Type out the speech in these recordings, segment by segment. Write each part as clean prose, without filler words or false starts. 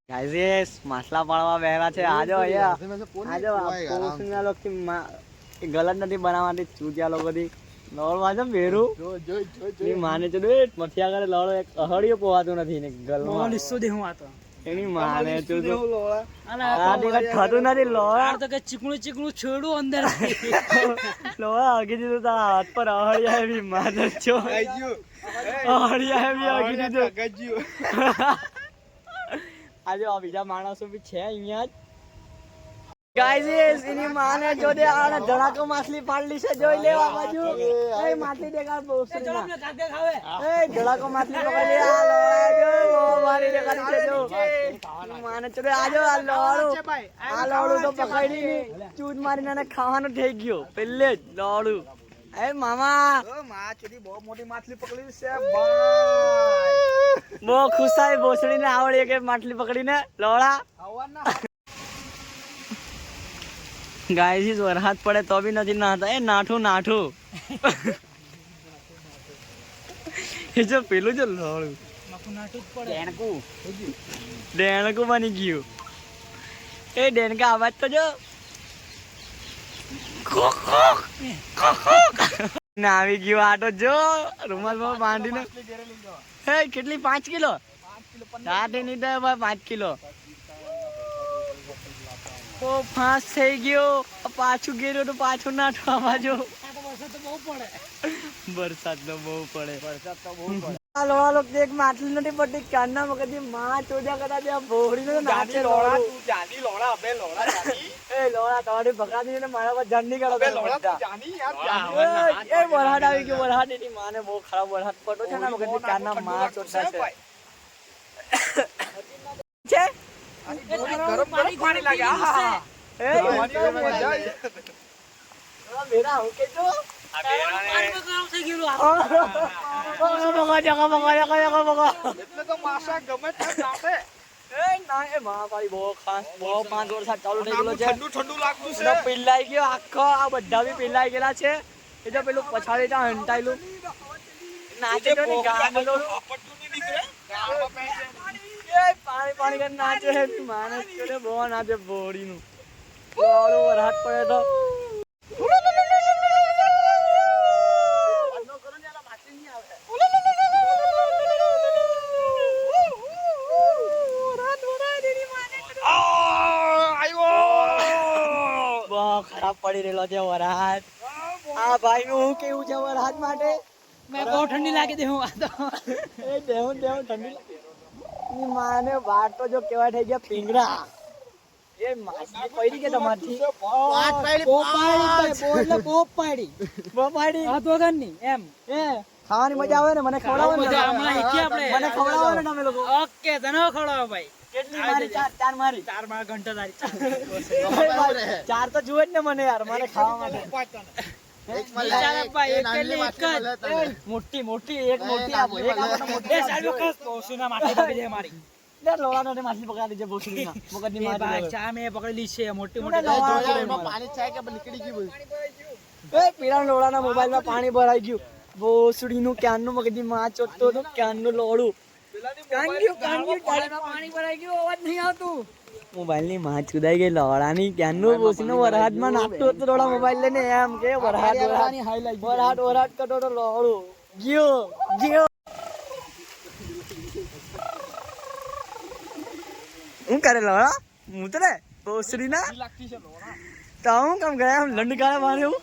Guys માછલા પાડવા બેહરા છે. આજો અહીંયા આજો પોસના લોકો ગલત નથી બનાવવાની ચૂતિયા લોકો થી લોળવા છે બેરું ની માને છે દે મઠિયા કરે લોળો એક અહડિયો પોવાતો નથી ને ગલમાં લીસો દે હું આતો એની માને છે તો આ દેખા થતું નથી લોળા તો કે ચીકણું છોડું અંદર લોળા આગી દીધું તા હાથ પર અહડિયા એવી માને છો અહડિયા એવી આગી દીધું આજે આ બીજા માણસો બી છે અહીંયા જ ગાઈસ એની માને જો દે આ ધડાકો માછલી પાડલી છે જોઈ લેવા બાજુ એ માછલી દેખાડ બોસરી ના એ ધડાકો માછલી પકડી લે આ લો મારી દેખાડી છે જો માને ચડે આજો આ લોડું તો પકડી ની ચૂત મારીને ખાવાનું થઈ ગયો પેલે જ લોડું એ મામા ઓ માં ચડી બહુ મોટી માછલી પકડી છે ભાઈ બહુ ખુશ થાય બોસડીને આવડે કે માછલી પકડીને લોડા આવવાના ગાઈસ વરસાદ પડે તો બી નથી નાતા એ નાઠું એ જો પેલું જો લોડું ડેણકું બની ગયું એ ડેણકા અવાજ તો જો આવી ગયો આટો જો રૂમાલમાં બાંધીને હે કેટલી 5 કિલો દાઢે નહીં થાય ભાઈ 5 કિલો તો ફાંસ થઈ ગયો પાછું ગેરો તો પાછું નાઠવા બાજુ વરસાદ તો બહુ પડે આ લોડા લોક દેખ માટલી નથી પડતી કાનના મગજની માં ચોજા કરતા ત્યાં બોહડી નો નાચે લોડા તું જાની લોડા અબે લોડા જાની એ લોડા તમારી ભગાડી ને મારા પર જંડી કરો અબે લોડા તું જાની યાર એ વરહાડ આવી ગયો વરહાડ ની માને બહુ ખરાબ વરહાડ પડતો છે ને મગજની કાનના માં ચોટા છે ગરમ પાણી લાગે આહા એ મેરા હો કે જો આ પાણી ગરમ થઈ ગયું એટલે તો માસા ગમે ત્યાં ચાલે એ ના એ મહાકાળી બહુ ખાસ બહુ 5 વર્ષ ચાલુ થઈ ગયો છે ઠંડુ લાગતું છે પીલાઈ ગયો આખો આ બધા બી પીલાઈ ગયેલા છે એ તો પેલું પછાડી તા હંટાઈલું નાચે તો ની ગામ લોડું પટ્ટુ ની નીકળે ગામમાં પે એ પાણી કર નાચે હે માણસ કે બહુ નાચે બોડી નું ઓળો વરહાટ પડે તો ખરાબ પડી રહેલો છે વરહાદ આ ભાઈ નું હું કેવું છે વરહાદ માટે મેં બહુ ઠંડી લાગી દે હું આ તો એ દેવું ઠંડી ની માને વાટ તો જો કેવા થઈ ગયા પિંગરા એ માછલી પડી કે તમારથી વાત પાડી બોપાડી હાથ વગર ની એમ એ ખાવાની મજા આવે ને મને ખવડાવો ને હમણાં એકી આપણે મને ખવડાવો ને તમે લોકો ઓકે તને ખવડાવો ભાઈ કેટલી મારી ચાર મારી 4 માર ઘંટા તારી 4 તો જુએ જ ને મને યાર મને ખાવા માટે મોટી એક મોટી આપો એક આપો મોટી સાઈડ કસ બોસુના માથે પકડી દે મારી લે લોળા ને માછલી પકડી દે બોસુના મગજની મારી ચા મે પકડી લી છે મોટી પાણી ચાય કે નીકળી ગયું એ પીરા લોળાના મોબાઈલમાં પાણી ભરાઈ ગયું બોસડી નું ક્યાંનું મગજની માં ચોટતો તો ક્યાંનું લોળું પાણી ભરાઈ ગયું અવાજ નહીં આવતું મોબાઈલ ની માં ચુદાઈ ગઈ લોડાની ક્યાંનું બોસીનો વરહાદ માં નાખતો હતો થોડા મોબાઈલ લઈને એમ કે વરહાદ કટો તો લોડો ગયો હું કરે લોડા હું તો રે બોસડી ના તો હું કામ ગયા આમ લંડકાળે મારે હું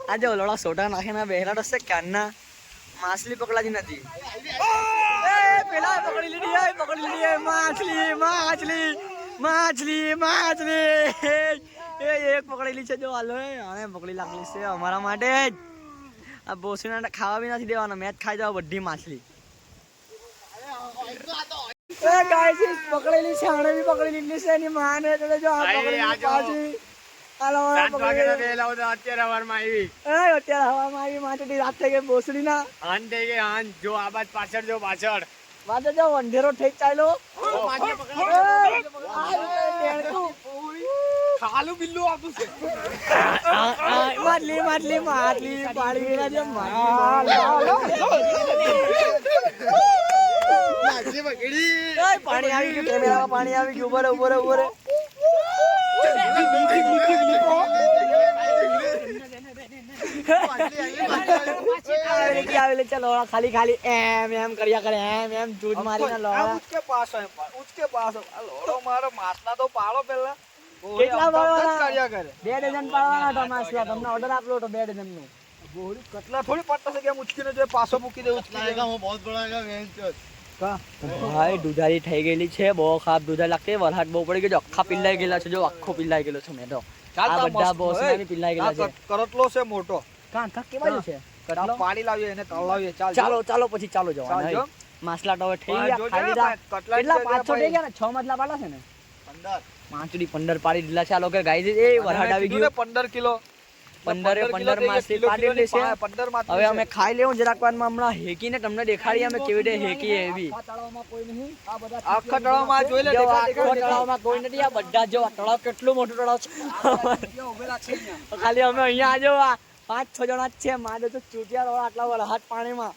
આજે લોડા સોટા નાખે ના બેહરા રસ્તે ક્યાંના માછલી પકડાતી નથી પેલા પકડી લીધી માછલી એ એક પકડેલી છે જો હાલો આને પકડી લાગલી છે અમારા માટે જ આ બોસીને ખાવા બી નથી દેવાના મેચ ખાઈ જાવ બધી માછલી એ ગાઈસ પકડેલી છે આને બી પકડી લીધી છે એની માને એટલે જો આ પકડી પાછી હાલો અત્યારે હવામાં આવી માછલી રાત થઈ ગઈ બોસડી ના હાન થઈ ગઈ હાન જો આ બાદ પાછળ જો પાછળ વાદે જો અંધેરો ઠેક ચાલ્યો ખાલું બિલ્લું આપું છે માટલી પાડી ગયેલા છે પાણી આવી ગયું, કેમેરામાં પાણી આવી ગયું. ઉભો રે ચલો ખાલી એમ કર્યા કરે, એમ જૂઠ મારીને લોડા. ઉચકે પાસ લોડો મારો માસલા તો પાડો પેલા. કેટલા પાડવાના? 2 ડઝન પાડવાના હતા માસલા. તમને ઓર્ડર આપલો હતો 2 ડઝન નું. કટલા થોડી પડતા છે કે ઉચકીને જો પાછો મૂકી દે. ઉચકેગા હું બહુ બડાગા વેંચો કા ભાઈ દુધારી થઈ ગયેલી છે, બહુ ખાપ દુધારી લાગતી. વરસાદ બહુ પડી ગયો, આખા પિલ્લાઈ ગયેલા છે. જો આખો પિલ્લાઈ ગયેલો છે. મેં તો આ બધા બોસ નાની પિલ્લાઈ ગયેલા છે. કરટલો છે મોટો. કાં કેવા છે? પાણી લાવીએ એને તળાવીએ. ચાલો પછી ચાલો જવાનું. માસલા તો હવે થઈ ગયા. ખાલી કેટલા 5-6 થઈ ગયા ને? 6 મતલા પાડા છે ને? 15 પાડી દીધા છે આ લોકો. ગાઈસ એ વરસાદ આવી ગયું. 15 કિલો 15 માસલી પાડી દીધી છે. હવે અમે ખાઈ લેવું જરાક વારમાં. હમણાં હેકીને તમને દેખાડીએ અમે કેવી રીતે હેકીએ એવી. આખા તળાવમાં જોઈ લે. આખા તળાવમાં કોઈ નથી. આ બધા જો તળાવ કેટલું મોટું તળાવ છે. ખાલી અમે અહીંયા આજો 5-6 જણા જ છે. મારે તો ચૂટિયા રોડ આટલા વરસાદ પાણીમાં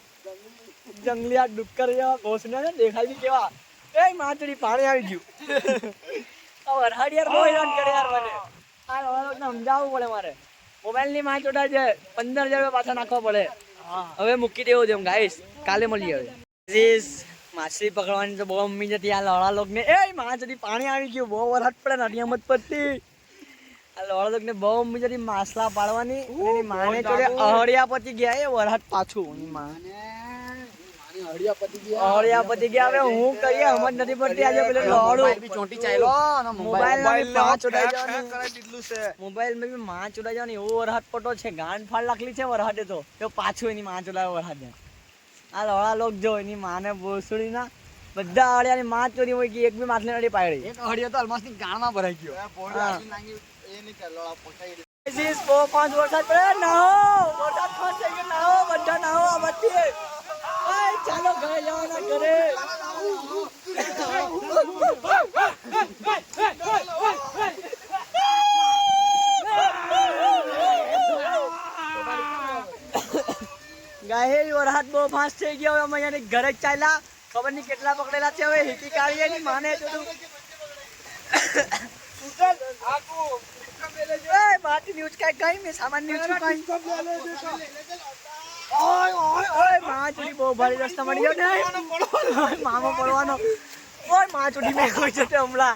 જંગલિયા ડુક્કર જેવા ઘોસને દેખાય બી કેવા. એ માચડી પાણી આવી ગયું. વરસાદ યાર બહુ હેરાન કરે યાર મને. આ લોકોને સમજાવવું પડે મારે. મોબાઈલ ની માચોડા છે 15,000 પાછા નાખવા પડે. હવે મૂકી દેવું છે ગાઈસ. કાલે મળીએ. હવે માછલી પકડવાની તો બહુ મમ્મી જતી. આ લોડા લોક ને એ માછલી પાણી આવી ગયું. બહુ વરસાદ પડે નથી એમ જ પડતી. આ લોડા લોક ને બહુ મમ્મી જતી માછલા પાડવાની. એની માને જોડે અહળિયા પતી ગયા. એ વરસાદ પાછું એની માને અહળિયા પતી ગયા. હવે હું કહીએ સમજ નથી પડતી. આજે પેલો લોડું ચોંટી ચાલ્યો. મોબાઈલ માં માં ચોડાઈ જવાનું છે. મોબાઈલ માં બી માં ચોડાઈ જવાની એવો વરસાદ પટો છે. ગાંડ ફાડ લાખલી છે વરસાદે તો પાછું એની માં ચોડાય વરસાદે. આ લોડા લોક જો એની માને બોસડી ના બધા અળિયાની માં ચોરી હોય કે એક બી માછલી નથી પાડી. એક અળિયો તો અલમાસ ની ગાળમાં ભરાઈ ગયો. 4-5 વરસાદ પડે. નાહો વરસાદ ખાસ થઈ ગયો. નાહો બધા નાહો. આ બધી ચાલો ઘરે જવાના ઘરે. ગાય વરસાદ બહુ ફાસ્ટ થઈ ગયો. અમે અહીંયાની ઘરે જ ચાલ્યા. ખબર નહીં કેટલા પકડેલા છે. હવે હેકી કાઢીએ ની માને જોડું. માટી ની ઉચકાઈ ગઈ. મેં સામાન ની ઉચકાઈ. ઓય માછલી બહુ ભારી રસ્તા મળી ગયો ને. મામો પડવાનો. ઓય માછલી મેં કોઈ જતે હમણાં.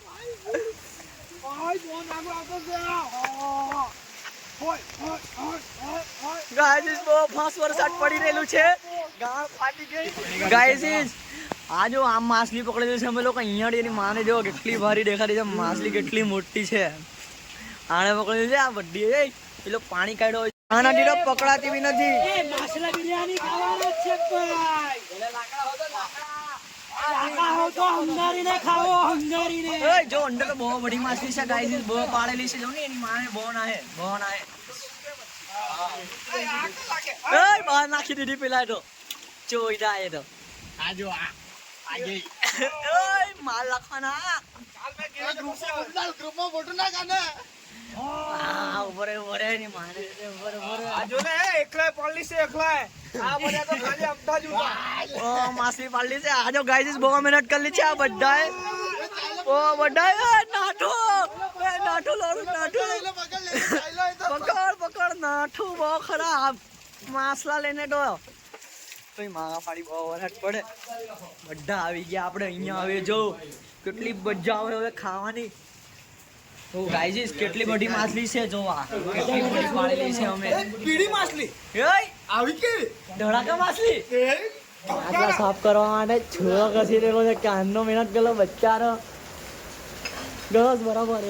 ગાઈસ બહુ ફાસ્ટ વરસાદ પડી રહેલું છે. ગાળ ફાટી ગઈ. ગાઈસ આ જો આમ માછલી પકડેલી છે અમે લોકો. અહીંયા એની માને જો કેટલી ભારી દેખાડી છે. માછલી કેટલી મોટી છે. આને પકડેલી છે. આ બધી પેલો પાણી કાઢ્યો. આના દીડો પકડાતી બી નથી. માછલા બિરયાની ખાવાના છે ભાઈ. લાકા હો તો હંગારીને ખાઓ હંગારીને. ઓય જો અંદર તો બહુ બડી માછલી છે ગાઈસ. બહુ પાડેલી છે. જો ને એની માને બહુ ના હે. ઓય બહાર નાખી દીધી પેલા તો. ચોઈડા એ તો. આ જો આ ગઈ. ઓય માલ લખવાના. ચાલ મે કે ગ્રુપમાં ફોટો ના કાને. ઉભરે ની માને ઉભરે. આ જો ને એકલા પલ્લી છે એકલા. આ બધા તો ખાલી અમથા જ ઓ માછલી પાડલી છે. આજો ગાઈસ બહુ મહેનત કરી છે આ બધાએ. ઓ બધાએ નાઠો લોડું નાઠો. પકડ નાઠું બહુ ખરાબ. માછલા લઈને તો મારા પાડી બહુ વરસાદ પડે. બધા આવી ગયા આપણે અહીંયા. હવે જો કેટલી મજા આવે હવે ખાવાની. તો ગાઈસ કેટલી બધી માછલી છે જોવા. કેટલી બધી પાડેલી છે અમે. પીડી માછલી આવી કે ધડાકા માછલી. આટલા સાફ કરવા માટે છોડો કસી દેલો છે. કાનનો મહેનત ગયેલો બચ્ચાનો. ગસ બરાબર.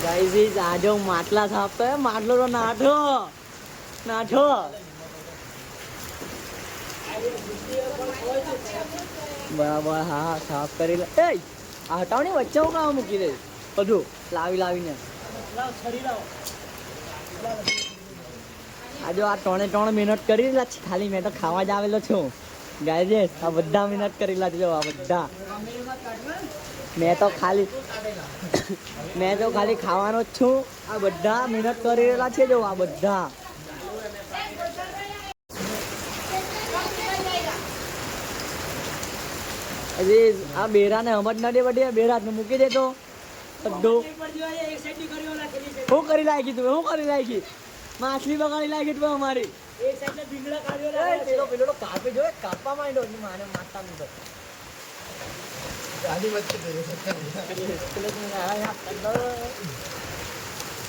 ગાઈસ આજો માટલા સાફ કરે. માટલો તો નાઠો. બરાબર. હા સાફ કરી લે. એ આ હટાવની વચ્ચે હું કામ મૂકી દે બધું લાવીને. આજો આ 3 મહેનત કરી લા. ખાલી મેં તો ખાવા જ આવેલો છું ગાઈસ. આ બધા મહેનત કરેલા છે. આ બધા મેં તો ખાલી મેં તો ખાલી ખાવાનો જ છું. આ બધા મહેનત કરી રહેલા છે જો આ બધા. હજી આ બેરાને સમજ નથી પડી. બેરાને મૂકી દેતો બધું. શું કરી લાગી તું? શું કરી લાગી? માછલી બગાડી લાગી તું અમારી. પેલો તો કાપી જો કાપવા માંડ્યો માને મારતા મીધો.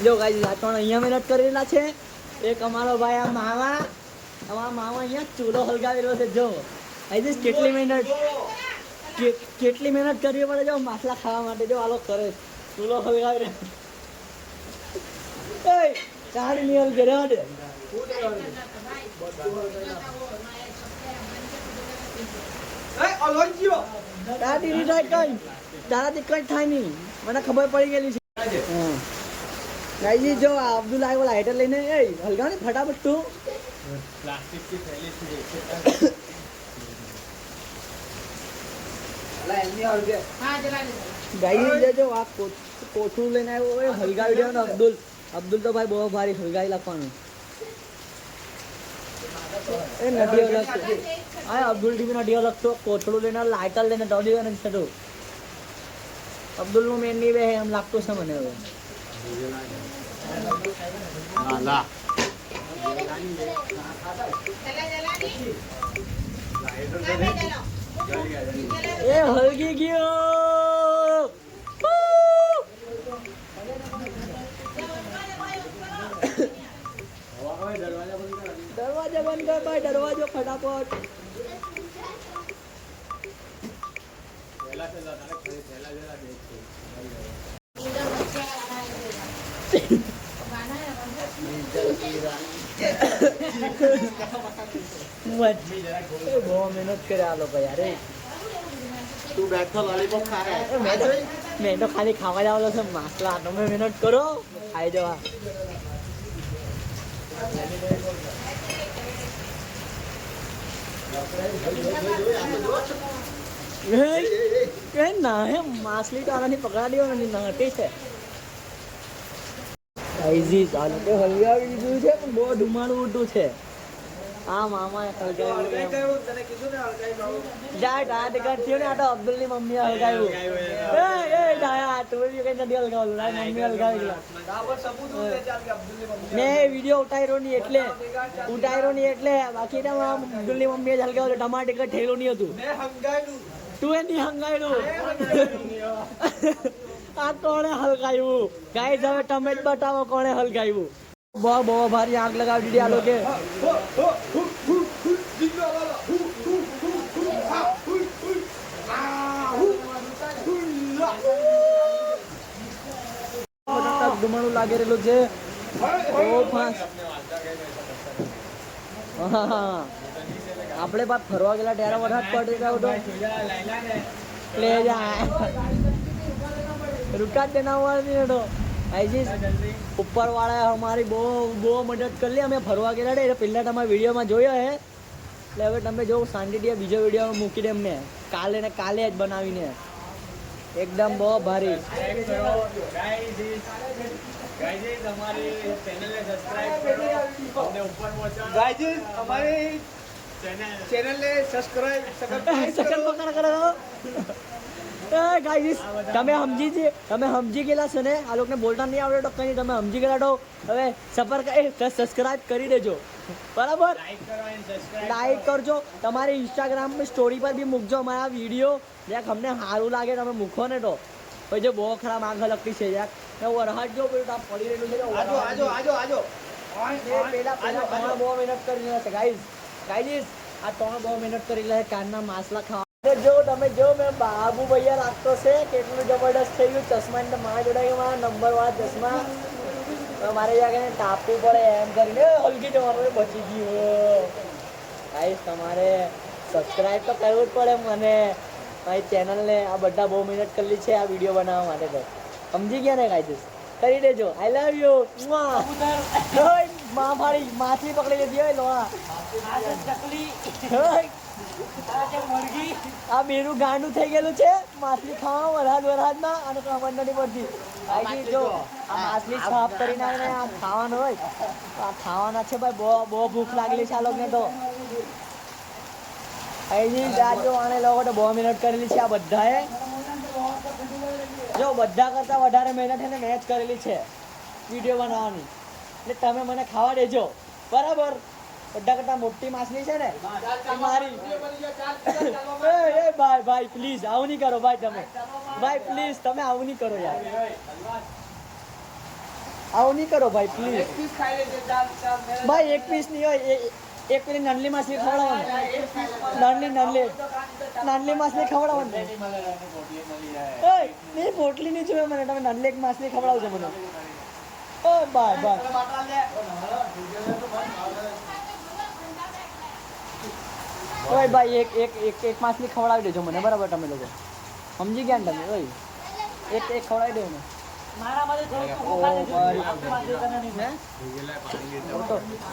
જો ગાઈસ આ ત્રણ અહીંયા મહેનત કરેલા છે. એક અમારો ભાઈ આ મામા, અમારા મામા અહીંયા ચૂલો હલગાવેલો છે. જો ગાઈસ કેટલી મહેનત કરવી પડે જો માછલા ખાવા માટે. જો આલો કરે ચૂલો હલગાવી રહ્યો. ચાડ નહીં હલગે રે. તારાથી કઈ થાય નહીં, મને ખબર પડી ગયેલી છે. ગાઈસ જો આ અબ્દુલ આવ્યો લાઇટર લઈને. હલગાવ ને ફટાફટ તું. ગાઈસ જો આ કોથળું લઈને આવ્યો હલગાવી દેવો ને અબ્દુલ. અબ્દુલ તો ભાઈ બહુ ભારી હલગાવી નાખવાનું. એ નદી અલગ હા અબ્દુલ ટીવી નદી અલગ તો કોથળું લઈને લાઇટર લઈને દોડી ગયો નથી થતું. અબ્દુલ નું મેન નહીં બે એમ લાગતું છે મને હવે. એ હલગી ગયો. દરવાજો બંધ કર ભાઈ. દરવાજો ફટાફટ. બહુ મહેનત કરે આ લોકો યાર. તું બેઠો લોલીપોપ ખા. મેં તો ખાલી ખાવા જવાનો છે માછલા. તમે મહેનત કરો ખાઈ જવા. ના હે માછલી તો આનાથી પકડાડી નાટી છે. હલગાવી દીધું છે પણ બહુ ધુમાડું ઉડતું છે. આ મામા અબ્દુલ ની મમ્મી હલગાવ્યું. મેં વિડીયો ઉતાર્યો નહીં એટલે બાકી અબ્દુલ ની મમ્મી જ હલગાવ્યું. ટમાટર ટિકટ થયેલું નહીં હતું. તું એ નહીં હંગાવ્યું. આ કોણે હલગાવ્યું? ગાઈસ હવે તમે જ બતાવો કોણે હલગાવ્યું. બહુ ભારી આગ લગાવી દીધી આ લોકો. ધુમાડું લાગી રહેલું છે. આપણે બાદ ફરવા ગયેલા ત્યારે વરસાદ પડી ગયો હતો. લે જા રૂકા જ દેનાવવાની હતો. ઉપર વાળા અમારી બહુ મદદ કરી લી. અમે ફરવા ગયેલા એટલે પહેલા તમારા વિડીયોમાં જોયો હે. એટલે હવે તમે જો શાંતિથી બીજો વિડીયો મૂકી દે એમને કાલે જ બનાવીને એકદમ બહુ ભારી. ચેનલને સબસ્ક્રાઇબ તમે સમજી ગયેલા છે ને. આ લોકોને બોલતા નહીં આવડે તો કઈ તમે સમજી ગયેલા તો હવે સબસ્ક્રાઇબ કરી દેજો. બરાબર લાઈક કરજો. તમારી ઇન્સ્ટાગ્રામ સ્ટોરી પર બી મૂકજો અમારા વિડીયો. જ્યાંક અમને સારું લાગે તમે મૂકો ને તો પછી જો બહુ ખરાબ આંખ લગતી છે યાર. વરસાદ જો પેલું પડી રહેલું છે. પેલા બહુ મહેનત કરી રહ્યા છે ગાઈઝ. આ ત્રણ બહુ મહેનત કરી રહ્યા છે કાનના માછલા ખાવા. જો તમે જો મેં બાબુ ભૈયા લાગતો છે કેટલું જબરદસ્ત થઈ ગયું. ચશ્મા મારા જોડાઈ નંબર વાળા ચશ્મા. મારે ત્યાં તાપવું પડે એમ કરીને હલકી જવાનું બચી ગયું. ગાઈઝ તમારે સબસ્ક્રાઈબ તો કરવું જ પડે મને મારી ચેનલને. આ બધા બહુ મહેનત કરેલી છે આ વિડીયો બનાવવા માટે. તો સમજી ગયા ને ગાઈઝ? કરી દેજો. આઈ લવ યુ. માછલી પકડી લીધી હોય લોહા. આ બેરું ગાંડું થઈ ગયેલું છે માછલી ખાવા વરહાદમાં અને ખબર નથી પડતી ભાઈ જો આ માછલી સાફ કરીને આવીને આ ખાવાનું હોય આ ખાવાના છે ભાઈ બહુ ભૂખ લાગેલી છે આ લોકોને તો અહીંની જો આને લોકો તો 2 મિનિટ કરેલી છે આ બધાએ જો બધા કરતા વધારે મહેનત એને મેચ કરેલી છે વિડીયો બનાવવાની એટલે તમે મને ખાવા દેજો બરાબર બધા કરતા મોટી માછલી છે ને એ મારી એ ભાઈ પ્લીઝ આવું નહીં કરો ભાઈ તમે ભાઈ પ્લીઝ તમે આવું નહીં કરો યાર આવું નહીં કરો ભાઈ પ્લીઝ ભાઈ એક પીસ નહીં હોય એક પેલી નાનલી માછલી ખવડાવવાની નાનલી માછલી ખવડાવવાની નહીં પોટલી નહીં જોઈએ મને તમે નાનલી એક માછલી ખવડાવજો મને ઓ બાય ઓય ભાઈ એક માછલી ખવડાવી દેજો મને બરાબર તમે લોકો સમજી ગયા ને તમે ઓય એક ખવડાવી દો ને મારા માટે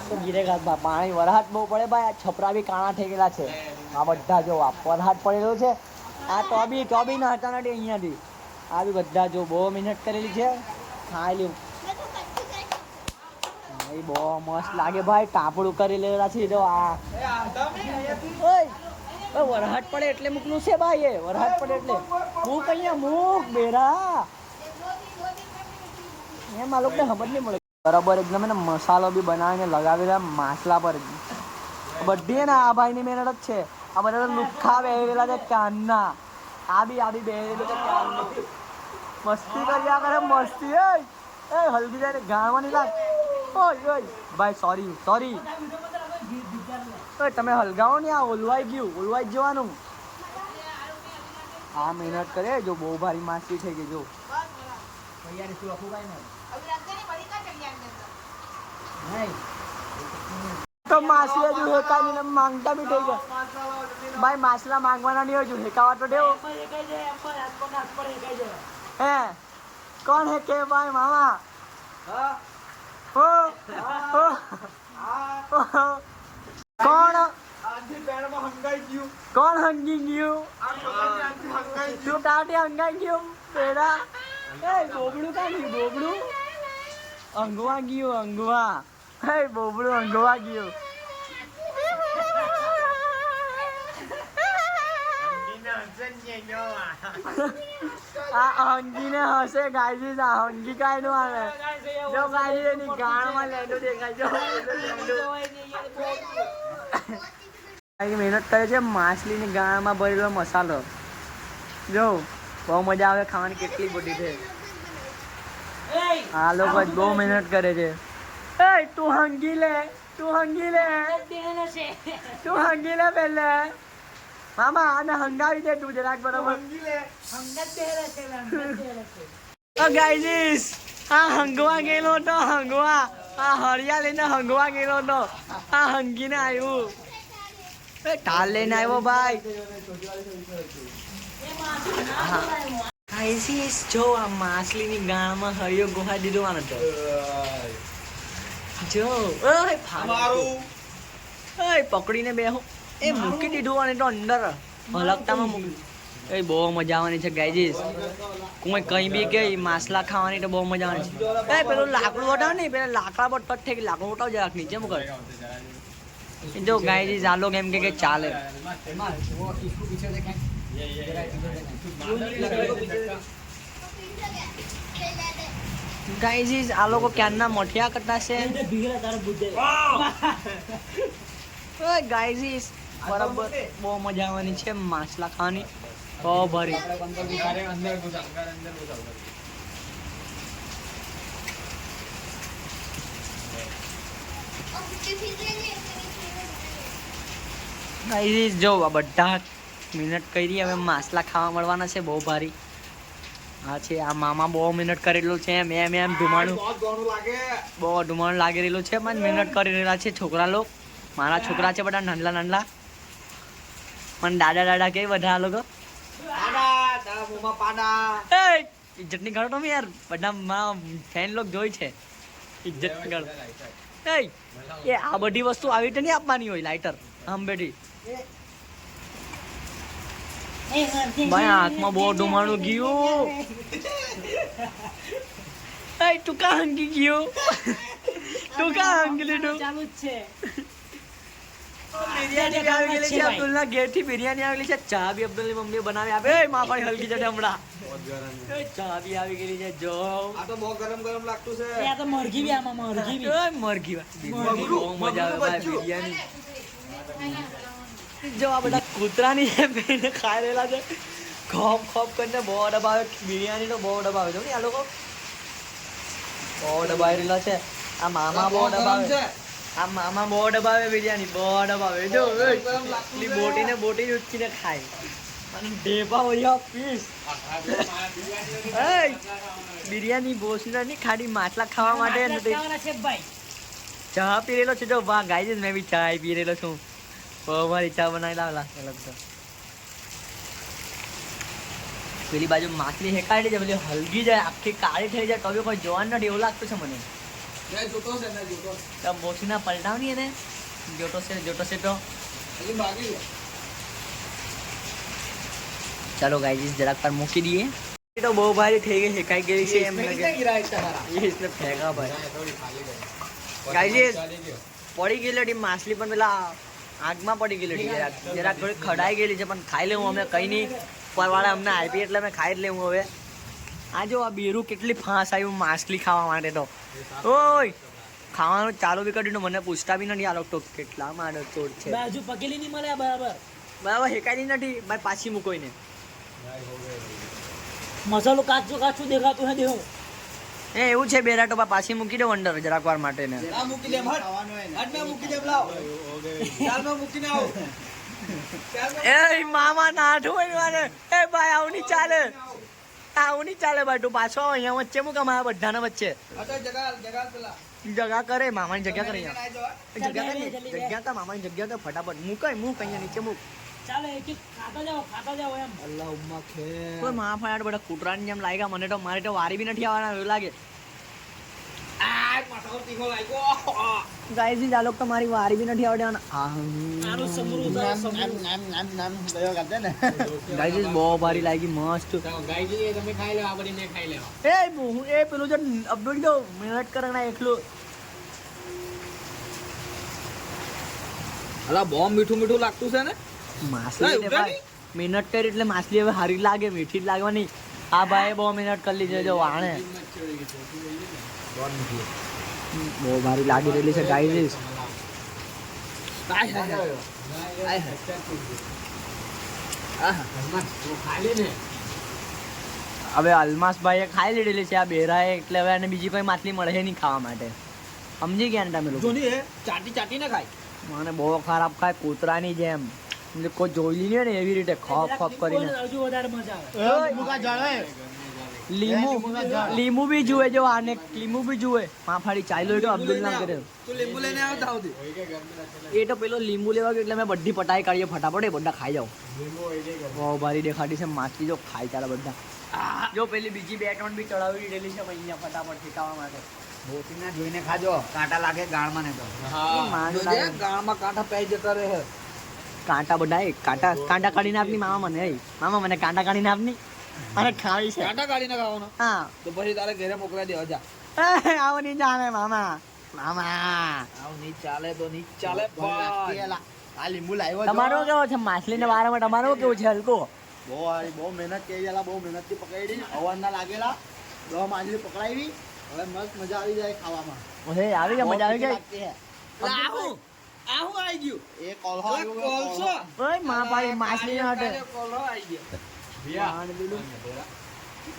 તો ગીરેગા પાણી વરસાદ બહુ પડે ભાઈ આ છપરા બી કાણા થઈ ગયેલા છે આ બધા જો વરસાદ પડેલો છે આ ટોબી ના હતા નથી અહીંયાથી આ બી બધા જો બહુ મહેનત કરેલી છે ખાઈ લ્યું બહુ મસ્ત લાગે ભાઈ કાપડું કરી લેલા છે જો આ વરસાદ પડે એટલે મૂકનું છે ભાઈ એ વરસાદ પડે એટલે મૂક અહીંયા મૂક બેરા એમ આ લોકોને ખબર નહીં મળે બરાબર એકદમ એને મસાલો બી બનાવીને લગાવેલા માછલા પર બધી ને આ ભાઈની મહેનત જ છે આ બધા લુખ્ખા બેહેલા છે કાનના આ બી બેહેલું છે કાનનું મસ્તી કર્યા કરે મસ્તી એ હલકી જાય ગાળવાની લાગ ઓય ભાઈ સોરી તમે હલગાવો ને આ ઓલવાઈ જવાનું આ મહેનત કરે જો બહુ ભારી માછલી થઈ ગઈ જો તો માછલી હજુ હેકાની માંગતા બી થઈ ગયા ભાઈ માછલા માંગવાના નહીં હજુ હેકાવા તો દેવો હે કોણ હે કે ભાઈ મામા કોણ હંગી ગયું તું કાટે હંગાઈ ગયું પેલા બોબડું કા ગયું બોબડું અંગવા ગયું બોબડું અંગવા ગયું આ હંગીને હસે ગાયજી આ હંગી કાઈ નું આવે જો ગાયજી એની ગાળમાં લેંડો દેખાય જો મહેનત કરે છે માછલીની ગાળમાં ભરેલો મસાલો જો બહુ મજા આવે ખાવાની કેટલી બધી છે આ લોકો બહુ મહેનત કરે છે તું હંગી લે પેલે મામા આને હંગાવી દે તું જરાક બરાબર ગાઈઝીસ આ હંગવા ગયેલો તો આ હરિયા લઈને હંગવા ગયેલો તો આ હંગીને આવ્યું ટાલ લઈને આવ્યો ભાઈ ગાઈઝીસ જો આ માછલીની ગાળમાં હરિયો ગુહા દીધો આનો તો જો પકડીને બેહો એ મૂકી દીધું અને તો અંદર હલકતામાં મૂકી એ બહુ મજા આવવાની છે ગાઈઝીસ કોઈ કંઈ બી કે માછલા ખાવાની તો બહુ મજા આવવાની છે પેલું લાકડું વટાવ નહીં પેલા લાકડા પર ટચ થઈ ગઈ લાકડું વટાવ જરાક નીચે મૂકે જો ગાઈઝીસ આ લોકો એમ કે ચાલે ગાઈઝીસ આ લોકો ક્યારના મઠિયા કરતા છે ગાઈઝીસ બરાબર બહુ મજા આવવાની છે માછલા ખાવાની બહુ ભરી ગાઈઝીસ જો બધા મહેનત કરી હવે માછલા ખાવા મળવાના છે બહુ ભારી હા છે આ મામા બહુ મહેનત કરેલું છે એમ ધુમાડું બહુ ધુમાડું લાગી રહેલું છે પણ મહેનત કરી રહેલા છે છોકરા લોકો મારા છોકરા છે બધા નાનલા પણ દાદા કે બધા લોકો ઇજ્જત ની ગણો તમે યાર બધા ફેન લોક જોઈ છે ઇજ્જત ની ગણો એ આ બધી વસ્તુ આવી રીતે નહીં આપવાની હોય લાઇટર આમ બેટી ભાઈ હાથમાં બહુ ધુમાડું ગયું. એ તું કા હંગી ગયો? તું કા હંગી લીધું? ચાલુ જ છે. બિરયાની આવી ગયેલી છે. અબ્દુલના ઘેરથી બિરયાની આવેલી છે. ચા બી અબ્દુલની મમ્મીએ બનાવી આપે. એ માફાની હલકી જડે હમણાં. ચા બી આવી ગયેલી છે. જો આ તો બહુ ગરમ ગરમ લાગતું છે. આ તો મરઘી બી આમાં મરઘી બી. ઓય મરઘી બિરયાની બહુ મજા આવે ભાઈ બિરયાની. જો આ બધા કૂતરાની જેમ બેને ખાઈ રહેલા છે. ખોપ ખોપ કરીને બહુ ડબ્બા આવે. બિરયાની તો બહુ ડબ્બા આવે. જો ને આ લોકો બહુ ડબ્બા આવી રહેલા છે. આ મામા બહુ ડબ્બા આવે. આ મામા બહુ ડબ્બા આવે બિરયાની. બહુ ડબ્બા આવે. જો એટલી બોટી ઉચકીને ખાય. અને ઢેપા હોય પીસ. બિરયાની ભોસના ની ખાલી માટલા ખાવા માટે નથી. ખાવાના છે ભાઈ. ચા પી રહેલો છે. જો વાહ ગાય મેં બી ચા પી રહેલો છું. બહુ મારી ચા બનાવી લાવલા. પેલી બાજુ માછલી હેકાડી છે. પેલી હલગી જાય આખી કાળી થઈ જાય તો બી કોઈ જોવાનું નથી એવું લાગતું છે મને. બોસીના પલટાવ નહીં એને જોટો છે તો ચાલો ગાઈસ જરાક પર મૂકી દઈએ. એ તો બહુ ભારી થઈ ગઈ હેકાઈ ગઈ છે એમ લાગે. ये इसने फेंका भाई गाइस પડી ગયેલી માછલી પણ પેલા આગમાં પડી ગયેલી જરાક થોડી ખડાઈ ગયેલી છે પણ ખાઈ લેવું અમે કઈ નહીં. પરવાળા અમને આપી એટલે અમે ખાઈ જ લેવું હવે. આ જો આ બેરું કેટલી ફાંસ આવ્યું માછલી ખાવા માટે તો. ઓય ખાવાનું ચાલુ બી કર્યું મને પૂછતા બી નથી આ લોકો કેટલા મારો ચોર છે. બાજુ પકેલી નહીં મળે બરાબર. બરાબર હેકાઈ નથી ભાઈ પાછી મૂકોઈને. મસાલો કાચું કાચું દેખાતું હે દેવું. એ એવું છે બેરા ટોપા પાછી મૂકી દે વંડર જરાક વાર માટે ને. આ મૂકી દે હટ મેં મૂકી દે લાવ ચાલ મેં મૂકીને આવ. એ મામા નાઠું હોય એ ભાઈ આવું નહીં ચાલે. આવું નહીં ચાલે ભાઈ તું પાછો આવ અહીંયા વચ્ચે મૂક અમારા બધાના વચ્ચે. જગા પેલા જગ્યા કરે મામાની જગ્યા કરે જગ્યા કર મામાની જગ્યા કર ફટાફટ મૂક અહીંયા નીચે મૂક. ચાલો એક એક ખાતા જાઓ એમ. અલ્લાહ ઉમ્મા ખે કોઈ મા ફાડ બધા કૂતરાની જેમ લાગ્યા મને તો મારે તો વારી બી નથી આવવાના એવું લાગે. આ મસાલો તીખો લાગ્યો. ગાઈસ આ લોકો તો મારી વારી બી નથી આવડે. આનું સમરૂ ગાઈસ બહુ ભારી લાગી મસ્ત. તમે ખાઈ લો આ બધી મેં ખાઈ લેવા. એ પેલું જો અબ્દુલ જો મહેનત કરે ના એટલું. અલા બહુ મીઠું મીઠું લાગતું છે ને. માછલી ને ભાઈ મહેનત કરી એટલે માછલી હવે સારી લાગે મીઠી જ લાગવાની. આ ભાઈ બહુ મહેનત કરી લીધી જો વાણે બહુ ભારી લાગી રહેલી છે ગાઈસ. હવે અલમાસભાઈએ ખાઈ લીધેલી છે આ બેરાએ એટલે હવે એને બીજી કોઈ માછલી મળે નહીં ખાવા માટે. સમજી ગયા ને તમે લોકો. ચાટી ચાટી ને ખાય. મને બહુ ખરાબ ખાય કૂતરાની જેમ. કોઈ જોઈ લી ને એવી રીતે ખોપ ખોપ કરીને. હજુ વધારે મજા આવે. લીંબુ બી જુએ જો આને લીંબુ બી જુએ માફાડી ચાલ્યો તો અબ્દુલ નામ કરે. તું લીંબુ લઈને આવતા આવતી. એ તો પેલો લીંબુ લેવા ગયો એટલે મેં બધી પટાઈ કાઢીએ ફટાફટ બધા ખાઈ જાઓ. બહુ ભારી દેખાતી છે માછલી જો ખાઈ ચાલે બધા. જો પેલી બીજી બે ત્રણ બી ચડાવી દીધેલી છે અહીંયા ફટાફટ ઠીકાવા માટે. બોટીના જોઈને ખાજો કાંટા લાગે ગાળમાં ને તો. માનું જોજે, ગાળમાં કાંટા પેઈ જતા રહે. કાંટા બધા કાંટા કાઢીને આપની મામા મને મામા મને કાંટા કાઢીને આપની અને ખાવી છે. કાંટા કાઢીને ખાવાનો. હા તો પછી તારે ઘરે મોકલા દેવા જા. આવો નહીં ચાલે મામા. આવ નહીં ચાલે તો નહીં ચાલે ભાઈ. આ લીંબુ લાવ્યો તમારો કેવો છે માછલીના બારામાં તમારો કેવું છે હલકો? બહુ મહેનત કરી બહુ મહેનત થી પકડી અવાર ના લાગેલા 10 માછલી પકડાવી. હવે મસ્ત મજા આવી જાય ખાવામાં. ઓહે આવી ગયા મજા આવી ગઈ. આવું આવી ગયું. એ કોલ્હો કોલસો. ઓય માં પાડી માછલી ના હટે. કોલસો આવી ગયો.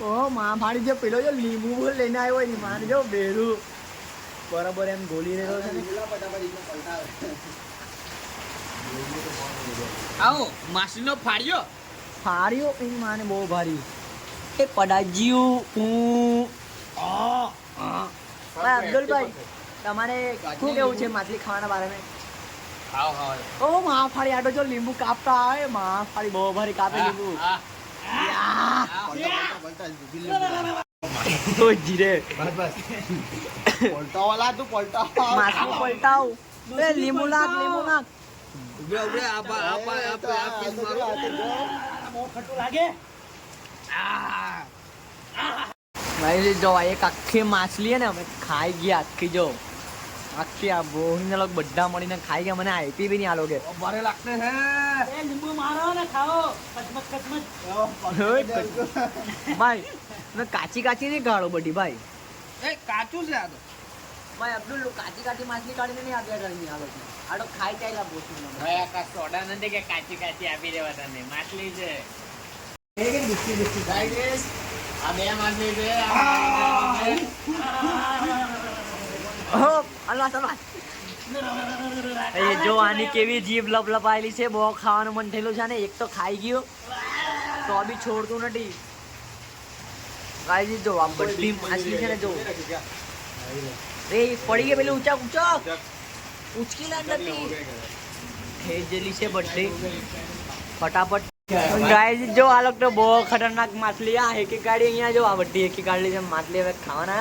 ઓ માં પાડી જે પેલો જો લીંબુ લઈને આવ્યો હોય ને માર જો બેરું બરાબર એમ ગોલી રહ્યો છે ને. આવો માછલીનો ફાડ્યો. ફાડ્યો એની માને બહુ ભારી. એ પડાજ્યું અબ્દુલભાઈ તમારે શું કેવું છે માછલી ખાવાના બારે? ઓ માં ફાડી આટો જો લીંબુ કાપતા આવે માં ફાડી બહુ ભારી કાપે લીંબુ. ઓ જીરે પલટા વાલા તું પલટા માછલી પલટાવ. એ લીંબુ નાખ લીંબુ નાખ. ઉભરે આ પીસ મારો. મોં ખટ્ટું લાગે ભાઈ જો આ એક આખી માછલી હે ને અમે ખાઈ ગયા આખી જો આખી આ બોહીને લોકો બધા મળીને ખાઈ ગયા મને આપી બી નહીં આ લોકો ભારે લાગતે હે એ લીંબુ મારો ને ખાઓ કચમચ કચમચ ભાઈ મેં કાચી કાચી નહીં કાઢો બધી ભાઈ એ કાચું છે આ તો ભાઈ અબ્દુલ કાચી કાચી માછલી કાઢીને નહીં આપ્યા કરી આ લોકો આ તો ખાઈ ચાલ્યા બોસું ભાઈ આ કાંઈ સોડા નથી કે કાચી કાચી આપી દેવા તને માછલી છે ગાઈસ, આ બે માછલી છે જો આની કેવી જીભ લપલપાયેલી છે બહુ ખાવાનું મન થયેલું છે ને એક તો ખાઈ ગયો તો બી છોડતું નથી ગાઈસ જો આ બધી માછલી છે ને જો એ પડી ગઈ પેલી ઊંચા ઊંચા ઉચકી લા નથી ખેજેલી છે બધી ફટાફટ ગાઈસ જો આ લોકો તો બહુ ખતરનાક માછલી આ એક ગાડી અહીંયા જો આ બધી એક ગાડી છે માછલી હવે ખાવાના